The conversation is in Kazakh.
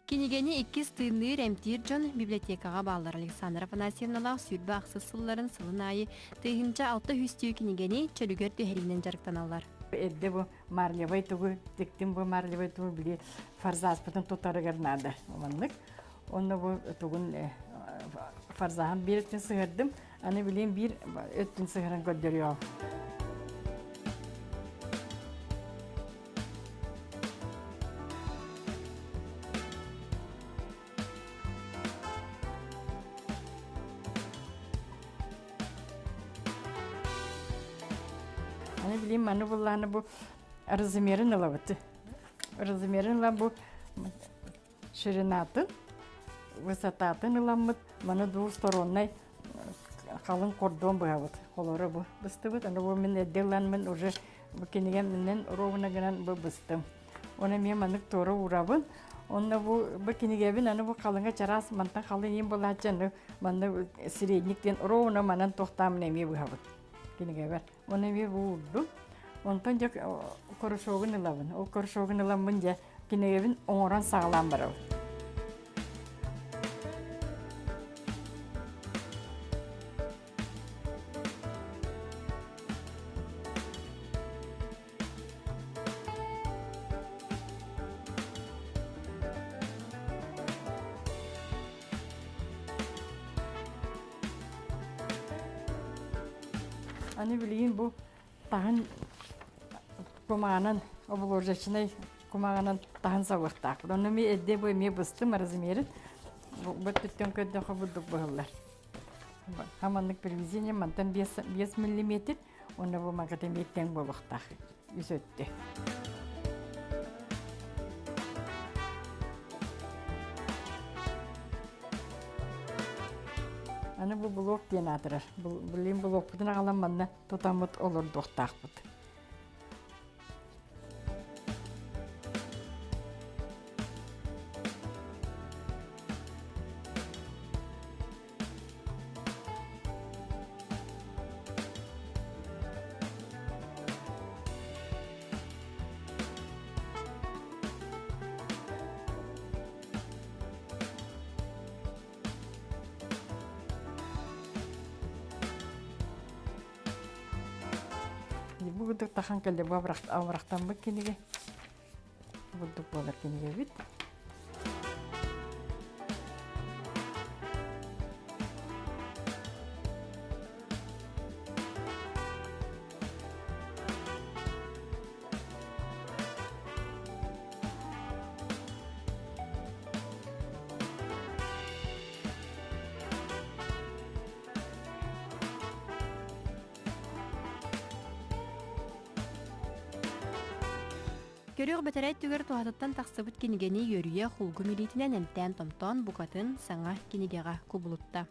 Кинигени иккис тыынныр эмтир жон библиотекаға баллар Александра Афанасьевналақ сүйрбі ақсы сылларын сылын айы тыйынча 600 кинигени чөлігер түйерінен жарықтан алар. Эдде бу марлевай тугу тектим бу марлевай тугу били фарзаспытын тутарыгарнады. Оманнык. Онны бу тугун фарзахан биреттен сыгырдым. Аны билем бир өттен сыгырын көддөрүyor. Аны билем маны булланы бу размерин алабыты. Размерин ла бу ширинатын, высотатын ыламмыт, маны двусторонной қалың кордон быһабыт. Олары бу быстыбыт. Аны бу мен эдделан мен уже бу кенеген менен ровна гынан бу быстым. Оны мен манык торы урабын. Онна бу кенегебин аны бу қалыңга чарас мантан қалың ем булачаны. Маны средниктен ровна манан тохтам неме быһабыт. Кенегебер. Оны мен бу урду. Онтан жак коршогын ылабын. Ол коршогын ыламын же кенегебин оңоран сагалам барабы. Аны билейин бу тагын кумаганан обложечный кумаганан тагын сабыктак. Оны ми эдде бу ми быстым размерин. Бу төттөн көддөн хабудук булар. Хаманнык привезение мантан 5 мм. Оны бу магатем еттен болуктак. Үсөттү. Аны бу блок ден атырар. Билем блок бүтүн агалам манна тутамыт олор доктакпыт. Будут тахан келе аврахтан бу кенеге. Будут болар кенеге бит. Көрөг бәтәрәй түгер туһатыттан тақсыбыт кинигени йөрүе хулгу милитинен эмтән томтон букатын саңа кинигега кубулутта.